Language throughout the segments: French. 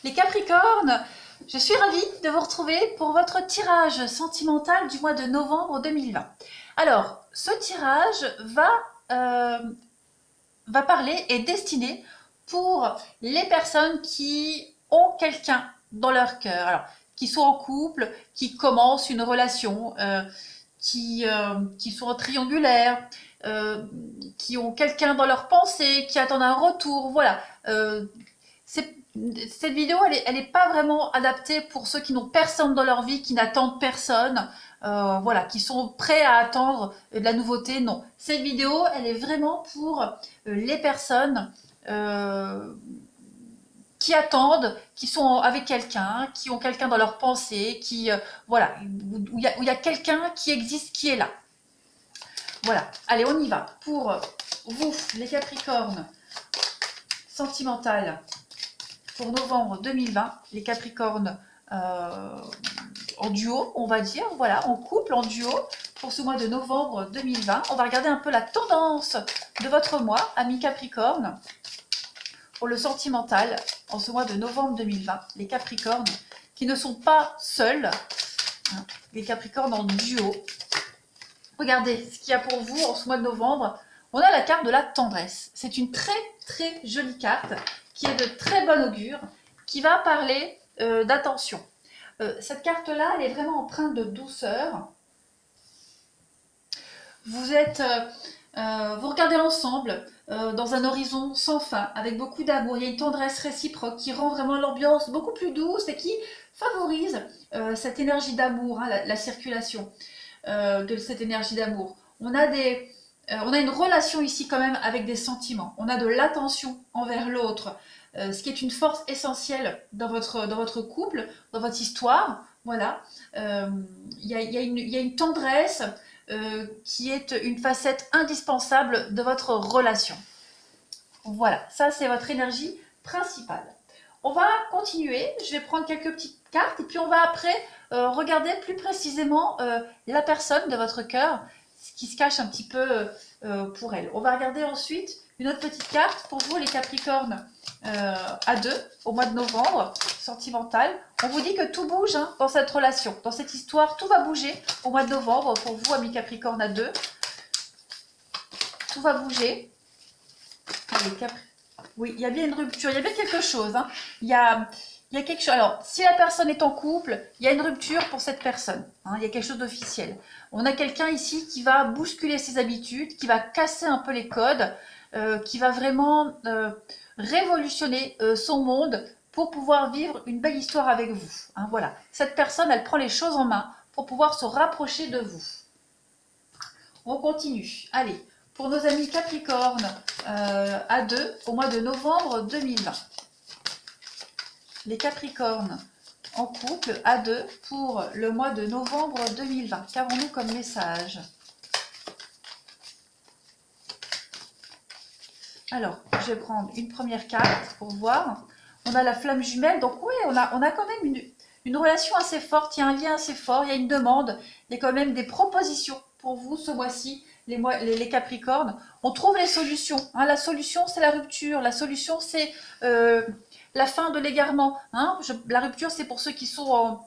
Les Capricornes, je suis ravie de vous retrouver pour votre tirage sentimental du mois de novembre 2020. Alors, ce tirage va parler et destiné pour les personnes qui ont quelqu'un dans leur cœur. Alors, qui sont en couple, qui commencent une relation, qui sont triangulaires, qui ont quelqu'un dans leur pensée, qui attendent un retour. Voilà. Cette vidéo, elle est pas vraiment adaptée pour ceux qui n'ont personne dans leur vie, qui n'attendent personne, voilà, qui sont prêts à attendre de la nouveauté. Non, cette vidéo, elle est vraiment pour les personnes qui attendent, qui sont avec quelqu'un, qui ont quelqu'un dans leur pensée, voilà, où il y a quelqu'un qui existe, qui est là. Voilà, allez, on y va. Pour vous, les Capricornes, sentimentales, pour novembre 2020, les Capricornes en duo, on va dire, voilà, en couple, en duo, pour ce mois de novembre 2020. On va regarder un peu la tendance de votre mois, amis Capricornes, pour le sentimental, en ce mois de novembre 2020. Les Capricornes qui ne sont pas seuls, hein, les Capricornes en duo. Regardez ce qu'il y a pour vous en ce mois de novembre. On a la carte de la tendresse. C'est une très très jolie carte qui est de très bon augure, qui va parler d'attention. Cette carte-là, elle est vraiment empreinte de douceur. Vous regardez ensemble dans un horizon sans fin, avec beaucoup d'amour. Il y a une tendresse réciproque qui rend vraiment l'ambiance beaucoup plus douce et qui favorise cette énergie d'amour, hein, la circulation de cette énergie d'amour. On a une relation ici quand même avec des sentiments. On a de l'attention envers l'autre, ce qui est une force essentielle dans votre couple, dans votre histoire. Voilà. Il y a une tendresse qui est une facette indispensable de votre relation. Voilà, ça c'est votre énergie principale. On va continuer, je vais prendre quelques petites cartes et puis on va après regarder plus précisément la personne de votre cœur, ce qui se cache un petit peu pour elle. On va regarder ensuite une autre petite carte pour vous les Capricornes à deux au mois de novembre, sentimental. On vous dit que tout bouge hein, dans cette relation, dans cette histoire, tout va bouger au mois de novembre pour vous amis Capricornes à deux. Tout va bouger. Allez, oui, il y a bien une rupture, il y a bien quelque chose. Hein. Il y a quelque chose. Alors, si la personne est en couple, il y a une rupture pour cette personne. Hein, il y a quelque chose d'officiel. On a quelqu'un ici qui va bousculer ses habitudes, qui va casser un peu les codes, qui va vraiment révolutionner son monde pour pouvoir vivre une belle histoire avec vous. Hein, voilà. Cette personne, elle prend les choses en main pour pouvoir se rapprocher de vous. On continue. Allez. Pour nos amis Capricornes à deux au mois de novembre 2020. Les Capricornes en couple à deux pour le mois de novembre 2020. Qu'avons-nous comme message? Alors, je vais prendre une première carte pour voir. On a la flamme jumelle. Donc oui, on a quand même une relation assez forte. Il y a un lien assez fort. Il y a une demande. Il y a quand même des propositions pour vous ce mois-ci. Les Capricornes, on trouve les solutions. Hein. La solution, c'est la rupture. La solution, c'est la fin de l'égarement. Hein. La rupture, c'est pour ceux qui sont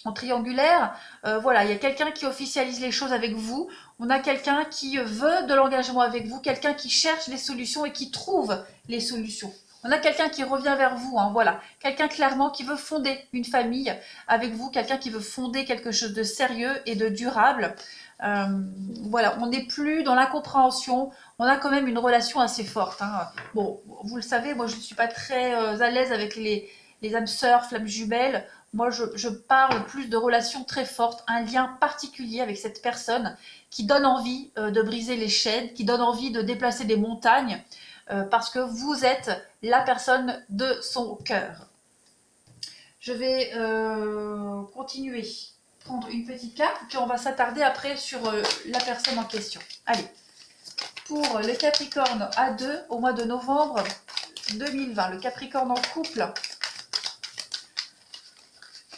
en triangulaire. Voilà, il y a quelqu'un qui officialise les choses avec vous. On a quelqu'un qui veut de l'engagement avec vous, quelqu'un qui cherche les solutions et qui trouve les solutions. On a quelqu'un qui revient vers vous, hein, voilà. Quelqu'un clairement qui veut fonder une famille avec vous, quelqu'un qui veut fonder quelque chose de sérieux et de durable. Voilà, on n'est plus dans l'incompréhension, on a quand même une relation assez forte. Hein. Bon, vous le savez, moi je ne suis pas très à l'aise avec les âmes sœurs, flammes jumelles. Moi je parle plus de relations très fortes, un lien particulier avec cette personne qui donne envie de briser les chaînes, qui donne envie de déplacer des montagnes, parce que vous êtes la personne de son cœur. Je vais continuer. Prendre une petite carte, puis on va s'attarder après sur la personne en question. Allez, pour le Capricorne à deux au mois de novembre 2020, le Capricorne en couple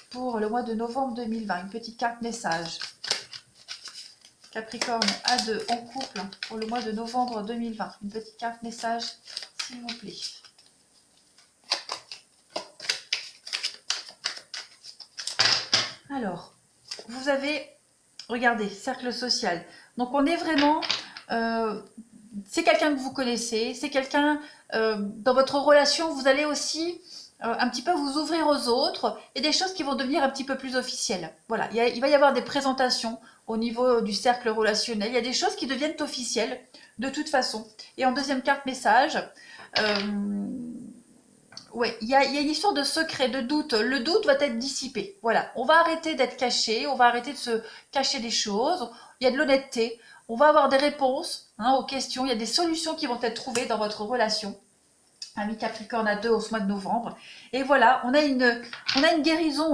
pour le mois de novembre 2020, une petite carte message. Capricorne à deux en couple pour le mois de novembre 2020, une petite carte message s'il vous plaît. Alors, vous avez, regardez, cercle social. Donc, on est vraiment, c'est quelqu'un que vous connaissez, c'est quelqu'un, dans votre relation, vous allez aussi un petit peu vous ouvrir aux autres et des choses qui vont devenir un petit peu plus officielles. Voilà, il va y avoir des présentations au niveau du cercle relationnel. Il y a des choses qui deviennent officielles de toute façon. Et en deuxième carte message, ouais, il y a une histoire de secret, de doute. Le doute va être dissipé. Voilà, on va arrêter d'être caché, on va arrêter de se cacher des choses. Il y a de l'honnêteté. On va avoir des réponses aux questions. Il y a des solutions qui vont être trouvées dans votre relation. Ami Capricorne à 2 au mois de novembre. Et voilà, on a une guérison.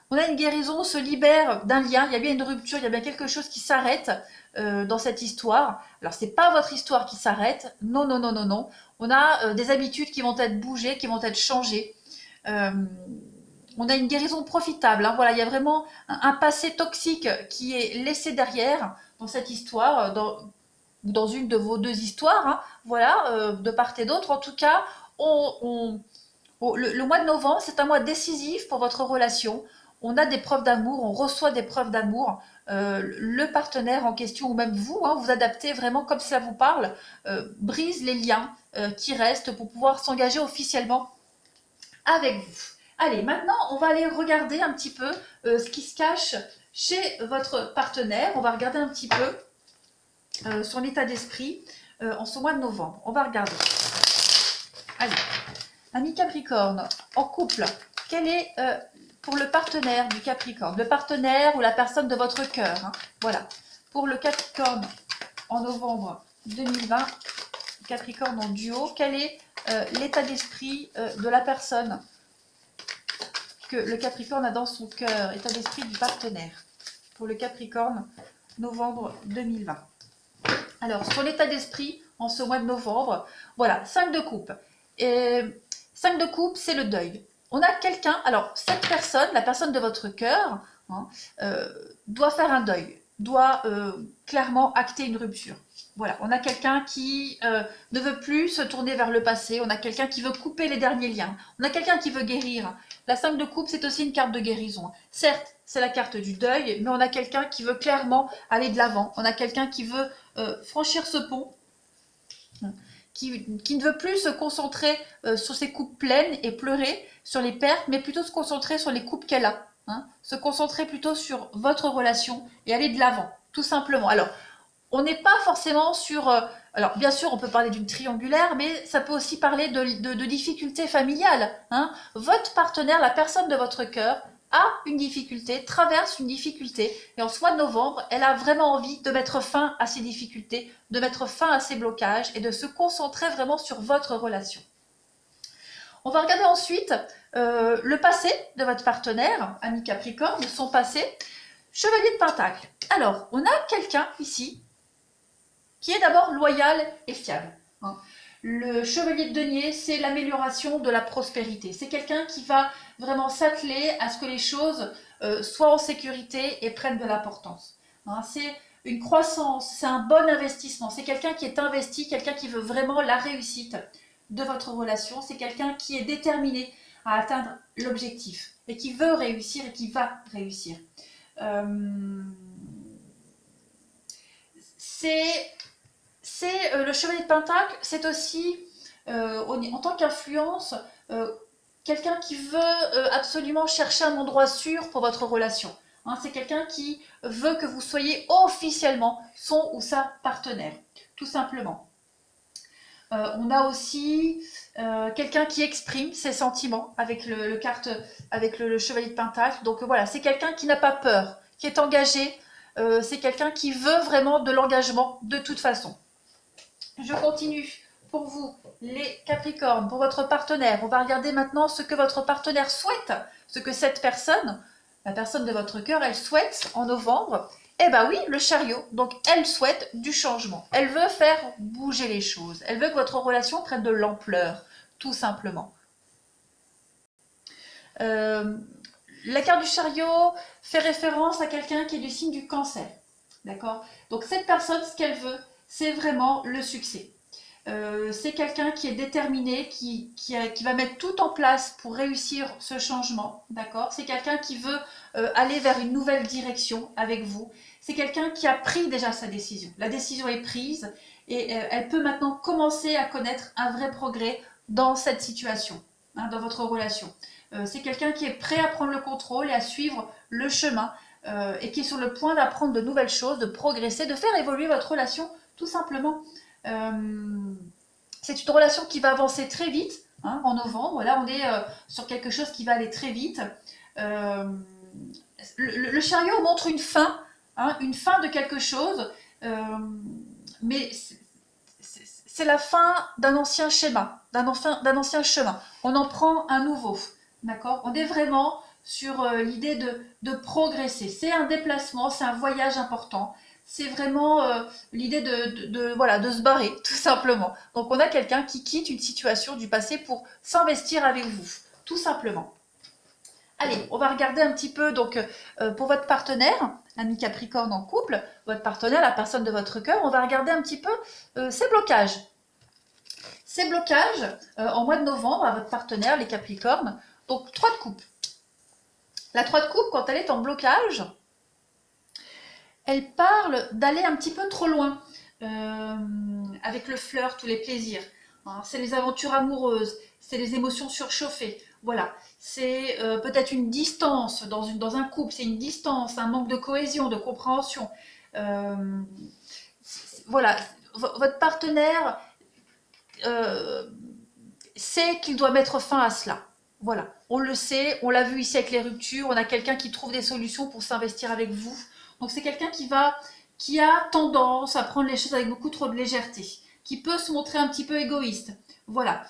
On a une guérison, on se libère d'un lien. Il y a bien une rupture, il y a bien quelque chose qui s'arrête dans cette histoire. Alors, c'est pas votre histoire qui s'arrête. Non, non, non, non, non. On a des habitudes qui vont être bougées, qui vont être changées. On a une guérison profitable. Voilà, il y a vraiment un passé toxique qui est laissé derrière dans cette histoire, dans une de vos deux histoires. Voilà, de part et d'autre. En tout cas, le mois de novembre, c'est un mois décisif pour votre relation. On a des preuves d'amour, on reçoit des preuves d'amour. Le partenaire en question, ou même vous, vous adaptez vraiment comme cela vous parle, brise les liens qui restent pour pouvoir s'engager officiellement avec vous. Allez, maintenant, on va aller regarder un petit peu ce qui se cache chez votre partenaire. On va regarder un petit peu son état d'esprit en ce mois de novembre. On va regarder. Allez, ami Capricorne, en couple, quel est pour le partenaire du Capricorne, le partenaire ou la personne de votre cœur, voilà. Pour le Capricorne en novembre 2020, Capricorne en duo, quel est l'état d'esprit de la personne que le Capricorne a dans son cœur, état d'esprit du partenaire, pour le Capricorne novembre 2020. Alors, sur l'état d'esprit en ce mois de novembre, voilà, 5 de coupe. Et 5 de coupe, c'est le deuil. On a quelqu'un, alors cette personne, la personne de votre cœur, doit faire un deuil, doit clairement acter une rupture. Voilà, on a quelqu'un qui ne veut plus se tourner vers le passé, on a quelqu'un qui veut couper les derniers liens, on a quelqu'un qui veut guérir. La 5 de coupe, c'est aussi une carte de guérison. Certes, c'est la carte du deuil, mais on a quelqu'un qui veut clairement aller de l'avant. On a quelqu'un qui veut franchir ce pont, qui ne veut plus se concentrer sur ses coupes pleines et pleurer sur les pertes, mais plutôt se concentrer sur les coupes qu'elle a. Se concentrer plutôt sur votre relation et aller de l'avant, tout simplement. Alors, on n'est pas forcément sur... alors, bien sûr, on peut parler d'une triangulaire, mais ça peut aussi parler de difficultés familiales. Votre partenaire, la personne de votre cœur, a une difficulté, traverse une difficulté, et en ce mois de novembre, elle a vraiment envie de mettre fin à ces difficultés, de mettre fin à ces blocages, et de se concentrer vraiment sur votre relation. On va regarder ensuite le passé de votre partenaire, ami Capricorne, son passé. Chevalier de Pentacle. Alors, on a quelqu'un ici qui est d'abord loyal et fiable. Le chevalier de denier, c'est l'amélioration de la prospérité. C'est quelqu'un qui va vraiment s'atteler à ce que les choses soient en sécurité et prennent de l'importance. C'est une croissance, c'est un bon investissement. C'est quelqu'un qui est investi, quelqu'un qui veut vraiment la réussite de votre relation. C'est quelqu'un qui est déterminé à atteindre l'objectif et qui veut réussir et qui va réussir. Le chevalier de Pentacle, c'est aussi, en tant qu'influence, quelqu'un qui veut absolument chercher un endroit sûr pour votre relation. C'est quelqu'un qui veut que vous soyez officiellement son ou sa partenaire, tout simplement. On a aussi quelqu'un qui exprime ses sentiments avec le chevalier de Pentacle. Donc voilà, c'est quelqu'un qui n'a pas peur, qui est engagé. C'est quelqu'un qui veut vraiment de l'engagement de toute façon. Je continue pour vous, les Capricornes, pour votre partenaire. On va regarder maintenant ce que votre partenaire souhaite, ce que cette personne, la personne de votre cœur, elle souhaite en novembre. Eh bien oui, le Chariot. Donc elle souhaite du changement. Elle veut faire bouger les choses. Elle veut que votre relation prenne de l'ampleur, tout simplement. La carte du Chariot fait référence à quelqu'un qui est du signe du Cancer. D'accord? Donc cette personne, ce qu'elle veut, c'est vraiment le succès. C'est quelqu'un qui est déterminé, qui va mettre tout en place pour réussir ce changement, d'accord? C'est quelqu'un qui veut aller vers une nouvelle direction avec vous. C'est quelqu'un qui a pris déjà sa décision. La décision est prise et elle peut maintenant commencer à connaître un vrai progrès dans cette situation, hein, dans votre relation. C'est quelqu'un qui est prêt à prendre le contrôle et à suivre le chemin et qui est sur le point d'apprendre de nouvelles choses, de progresser, de faire évoluer votre relation tout simplement. C'est une relation qui va avancer très vite, hein, en novembre. Là, on est sur quelque chose qui va aller très vite. Le chariot montre une fin, hein, une fin de quelque chose, mais c'est la fin d'un ancien schéma, d'un ancien chemin. On en prend un nouveau, d'accord? On est vraiment sur l'idée de progresser. C'est un déplacement, c'est un voyage important. C'est vraiment l'idée voilà, de se barrer, tout simplement. Donc on a quelqu'un qui quitte une situation du passé pour s'investir avec vous, tout simplement. Allez, on va regarder un petit peu donc pour votre partenaire, ami Capricorne en couple, votre partenaire, la personne de votre cœur, on va regarder un petit peu ses blocages. Ces blocages en mois de novembre à votre partenaire, les Capricornes, donc 3 de coupe. La 3 de coupe, quand elle est en blocage, elle parle d'aller un petit peu trop loin avec le flirt, tous les plaisirs. Hein, c'est les aventures amoureuses, c'est les émotions surchauffées. Voilà, c'est peut-être une distance dans un couple, c'est une distance, un manque de cohésion, de compréhension. Voilà, votre partenaire sait qu'il doit mettre fin à cela. Voilà, on le sait, on l'a vu ici avec les ruptures, on a quelqu'un qui trouve des solutions pour s'investir avec vous. Donc c'est quelqu'un qui a tendance à prendre les choses avec beaucoup trop de légèreté, qui peut se montrer un petit peu égoïste. Voilà.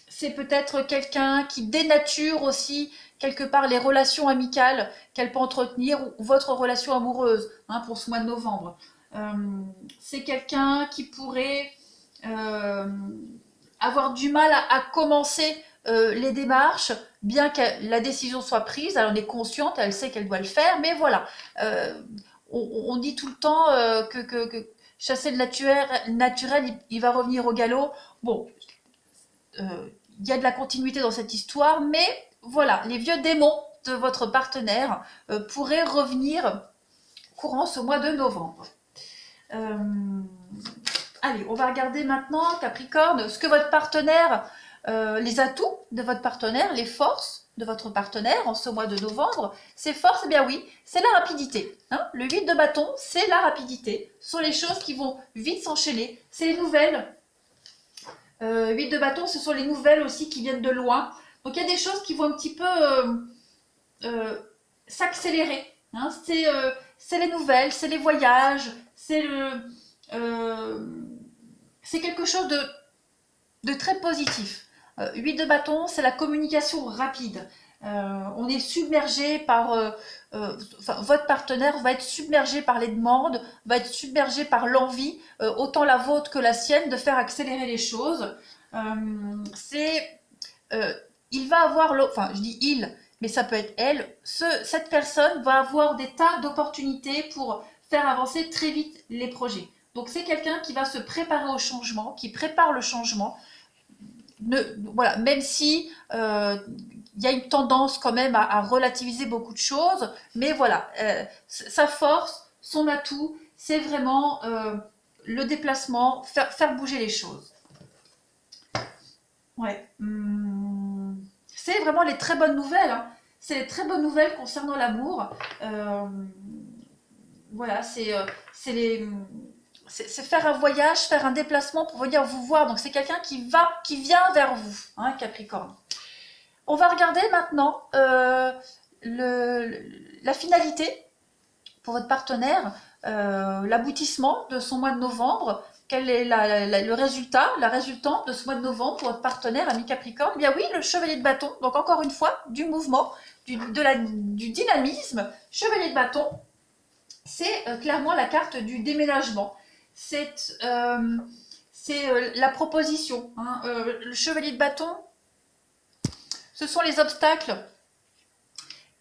C'est peut-être quelqu'un qui dénature aussi quelque part les relations amicales qu'elle peut entretenir ou votre relation amoureuse, hein, pour ce mois de novembre. C'est quelqu'un qui pourrait avoir du mal à commencer les démarches, bien que la décision soit prise, elle en est consciente, elle sait qu'elle doit le faire, mais voilà, on dit tout le temps que chasser le naturel, il va revenir au galop. Bon, il y a de la continuité dans cette histoire, mais voilà, les vieux démons de votre partenaire pourraient revenir courant ce mois de novembre. Allez, on va regarder maintenant, Capricorne, ce que votre partenaire, les atouts de votre partenaire, les forces de votre partenaire en ce mois de novembre. Ces forces, eh bien oui, c'est la rapidité. Hein, le 8 de bâton, c'est la rapidité. Ce sont les choses qui vont vite s'enchaîner. C'est les nouvelles. 8 de bâton, ce sont les nouvelles aussi qui viennent de loin. Donc il y a des choses qui vont un petit peu s'accélérer. Hein, c'est les nouvelles, c'est les voyages, c'est quelque chose de très positif. 8 de bâton, c'est la communication rapide. On est submergé par... votre partenaire va être submergé par les demandes, va être submergé par l'envie, autant la vôtre que la sienne, de faire accélérer les choses. Il va avoir... Enfin, je dis il, mais ça peut être elle. Cette personne va avoir des tas d'opportunités pour faire avancer très vite les projets. Donc c'est quelqu'un qui va se préparer au changement, qui prépare le changement. Voilà, même si y a une tendance quand même à relativiser beaucoup de choses, mais voilà, sa force, son atout, c'est vraiment le déplacement, faire bouger les choses. Ouais. C'est vraiment les très bonnes nouvelles. Hein. C'est les très bonnes nouvelles concernant l'amour. Voilà, c'est faire un voyage, faire un déplacement pour venir vous voir. Donc c'est quelqu'un qui vient vers vous, hein, Capricorne. On va regarder maintenant la finalité pour votre partenaire, l'aboutissement de son mois de novembre. Quel est le résultat, la résultante de ce mois de novembre pour votre partenaire, ami Capricorne? Eh bien oui, le chevalier de bâton. Donc encore une fois, du mouvement, du dynamisme. Chevalier de bâton, c'est clairement la carte du déménagement. C'est la proposition. Hein. Le chevalier de bâton, ce sont les obstacles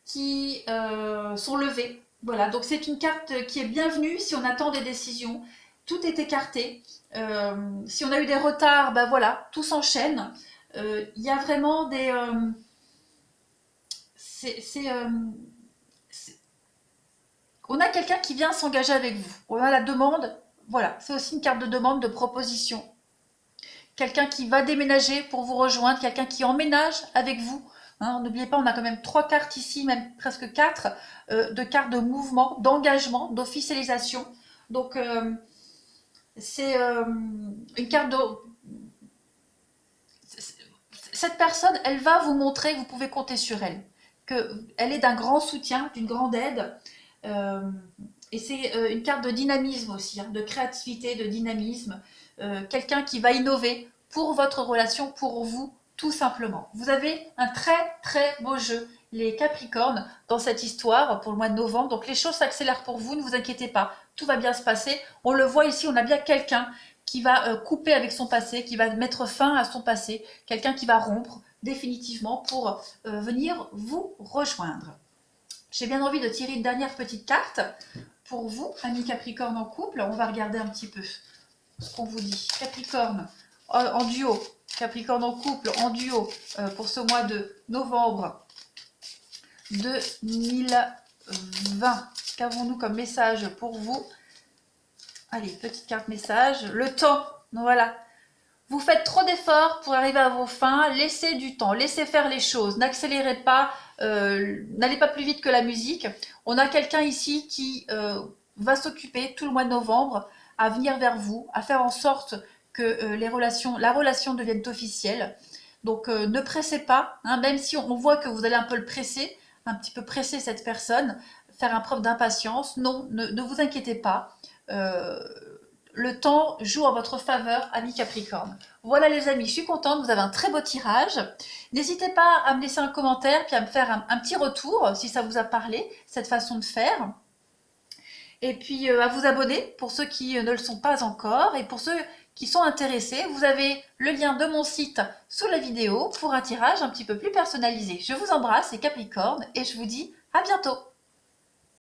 qui sont levés. Voilà, donc c'est une carte qui est bienvenue si on attend des décisions. tout est écarté. Si on a eu des retards, ben voilà, tout s'enchaîne. Il y a vraiment des... on a quelqu'un qui vient s'engager avec vous. On a la demande, voilà, c'est aussi une carte de demande, de proposition. Quelqu'un qui va déménager pour vous rejoindre, quelqu'un qui emménage avec vous. Hein, n'oubliez pas, on a quand même 3 cartes ici, même presque 4, de cartes de mouvement, d'engagement, d'officialisation. Donc, c'est une carte de... Cette personne, elle va vous montrer que vous pouvez compter sur elle. Qu'elle est d'un grand soutien, d'une grande aide. Et c'est une carte de dynamisme aussi, hein, de créativité, de dynamisme. Quelqu'un qui va innover pour votre relation, pour vous, tout simplement. Vous avez un très très beau jeu, les Capricornes, dans cette histoire pour le mois de novembre. Donc les choses s'accélèrent pour vous, ne vous inquiétez pas, tout va bien se passer. On le voit ici, on a bien quelqu'un qui va couper avec son passé, qui va mettre fin à son passé, quelqu'un qui va rompre définitivement pour venir vous rejoindre. J'ai bien envie de tirer une dernière petite carte pour vous, amis Capricorne en couple. On va regarder un petit peu ce qu'on vous dit. Capricorne en duo, Capricorne en couple, en duo, pour ce mois de novembre 2020. Qu'avons-nous comme message pour vous? Allez, petite carte message. Le temps, voilà. Vous faites trop d'efforts pour arriver à vos fins, laissez du temps, laissez faire les choses, n'accélérez pas, n'allez pas plus vite que la musique. On a quelqu'un ici qui va s'occuper tout le mois de novembre à venir vers vous, à faire en sorte que la relation devienne officielle. Donc ne pressez pas, hein, même si on voit que vous allez un peu le presser, un petit peu presser cette personne, faire un preuve d'impatience. Non, ne vous inquiétez pas. Le temps joue en votre faveur, amis Capricorne. Voilà les amis, je suis contente, vous avez un très beau tirage. N'hésitez pas à me laisser un commentaire, puis à me faire un petit retour si ça vous a parlé, cette façon de faire. Et puis à vous abonner pour ceux qui ne le sont pas encore. Et pour ceux qui sont intéressés, vous avez le lien de mon site sous la vidéo pour un tirage un petit peu plus personnalisé. Je vous embrasse, c'est Capricorne, et je vous dis à bientôt.